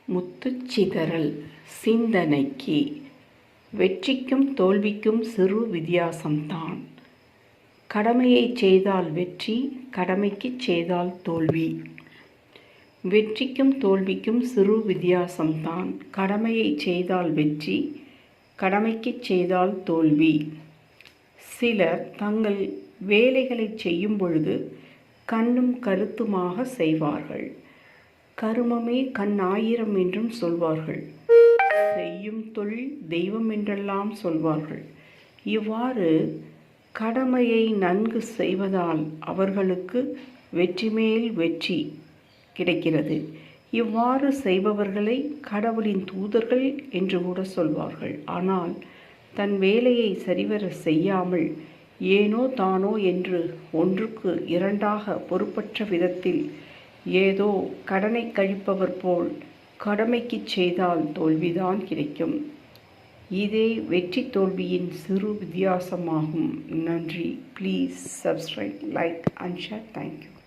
முத்துச்சிதறல் சிந்தனைக்கு வெற்றிக்கும் தோல்விக்கும் சிறு வித்தியாசம்தான். கடமையைச் செய்தால் வெற்றி, கடமைக்குச் செய்தால் தோல்வி. வெற்றிக்கும் தோல்விக்கும் சிறு வித்தியாசம்தான். கடமையைச் செய்தால் வெற்றி, கடமைக்குச் செய்தால் தோல்வி. சிலர் தங்கள் வேலைகளைச் செய்யும் பொழுது கண்ணும் கருத்துமாக செய்வார்கள். கருமமே கண் ஆயிரம் என்றும் சொல்வார்கள். செய்யும் தொழில் தெய்வம் என்றெல்லாம் சொல்வார்கள். இவ்வாறு கடமையை நன்கு செய்வதால் அவர்களுக்கு வெற்றி மேல் வெற்றி கிடைக்கிறது. இவ்வாறு செய்பவர்களை கடவுளின் தூதர்கள் என்று கூட சொல்வார்கள். ஆனால் தன் வேலையை சரிவர செய்யாமல் ஏனோ தானோ என்று ஒன்றுக்கு இரண்டாக பொறுப்பற்ற விதத்தில் ஏதோ கடனை கழிப்பவர் போல் கடமைக்குச் செய்தால் தோல்விதான் கிடைக்கும். இதே வெற்றி தோல்வியின் சிறு வித்தியாசமாகும். நன்றி. Please subscribe, like and share. Thank you.